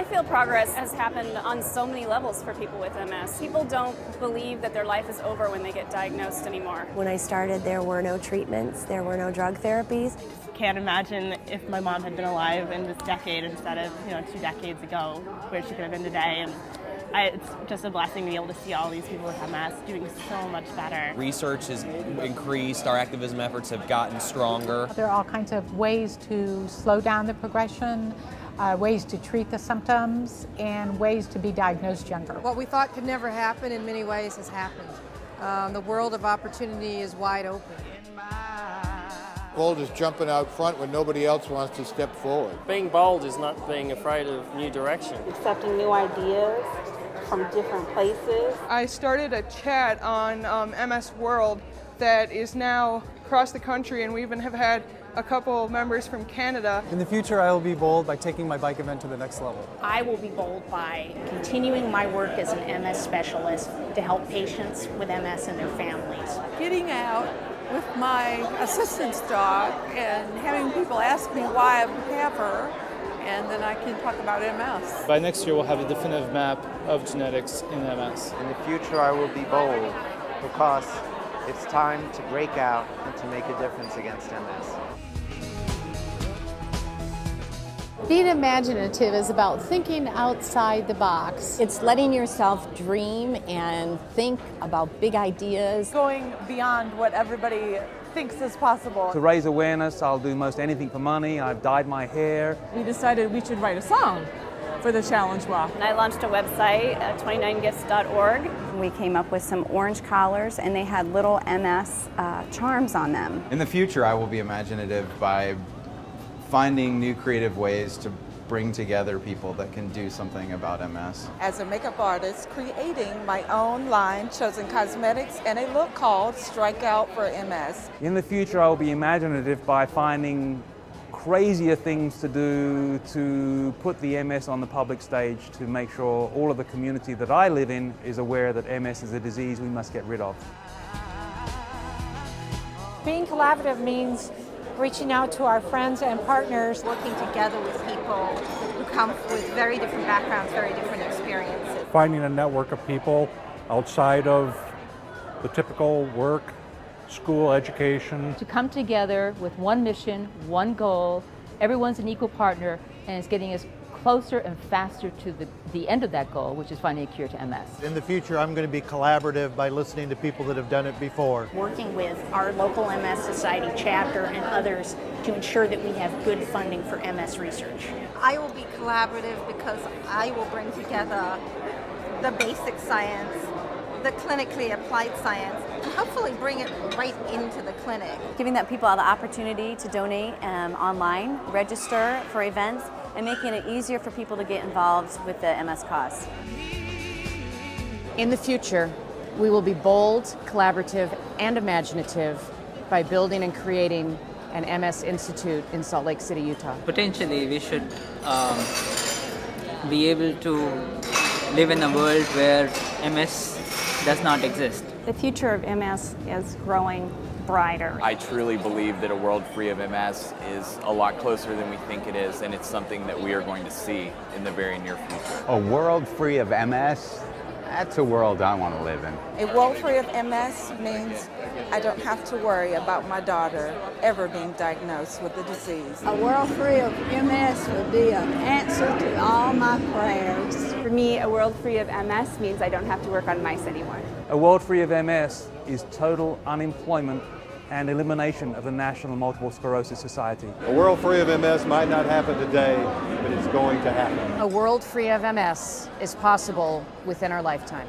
I feel progress has happened on so many levels for people with MS. People don't believe that their life is over when they get diagnosed anymore. When I started, there were no treatments, there were no drug therapies. Can't imagine if my mom had been alive in this decade instead of 2 decades ago, where she could have been today. And it's just a blessing to be able to see all these people with MS doing so much better. Research has increased, our activism efforts have gotten stronger. There are all kinds of ways to slow down the progression, ways to treat the symptoms, and ways to be diagnosed younger. What we thought could never happen in many ways has happened. The world of opportunity is wide open. Bold is jumping out front when nobody else wants to step forward. Being bold is not being afraid of new direction. Accepting new ideas from different places. I started a chat on MS World that is now across the country, and we even have had a couple members from Canada. In the future, I will be bold by taking my bike event to the next level. I will be bold by continuing my work as an MS specialist to help patients with MS and their families. Getting out with my assistant's dog and having people ask me why I have her, and then I can talk about MS. By next year, we'll have a definitive map of genetics in MS. In the future, I will be bold because it's time to break out and to make a difference against MS. Being imaginative is about thinking outside the box. It's letting yourself dream and think about big ideas. Going beyond what everybody thinks is possible. To raise awareness, I'll do most anything for money. I've dyed my hair. We decided we should write a song for the challenge walk. And I launched a website at 29gifts.org. We came up with some orange collars, and they had little MS charms on them. In the future, I will be imaginative by finding new creative ways to bring together people that can do something about MS. As a makeup artist, creating my own line, Chosen Cosmetics, and a look called Strike Out for MS. In the future, I will be imaginative by finding crazier things to do to put the MS on the public stage, to make sure all of the community that I live in is aware that MS is a disease we must get rid of. Being collaborative means reaching out to our friends and partners. Working together with people who come with very different backgrounds, very different experiences. Finding a network of people outside of the typical work, school, education. To come together with one mission, one goal, everyone's an equal partner, and it's getting us closer and faster to the end of that goal, which is finding a cure to MS. In the future, I'm going to be collaborative by listening to people that have done it before. Working with our local MS Society chapter and others to ensure that we have good funding for MS research. I will be collaborative because I will bring together the basic science, the clinically applied science, and hopefully bring it right into the clinic. Giving that people the opportunity to donate online, register for events, and making it easier for people to get involved with the MS cause. In the future, we will be bold, collaborative, and imaginative by building and creating an MS Institute in Salt Lake City, Utah. Potentially, we should be able to live in a world where MS does not exist. The future of MS is growing brighter. I truly believe that a world free of MS is a lot closer than we think it is, and it's something that we are going to see in the very near future. A world free of MS? That's a world I want to live in. A world free of MS means I don't have to worry about my daughter ever being diagnosed with the disease. A world free of MS would be an answer to all my prayers. For me, a world free of MS means I don't have to work on mice anymore. A world free of MS is total unemployment and elimination of the National Multiple Sclerosis Society. A world free of MS might not happen today, but it's going to happen. A world free of MS is possible within our lifetime.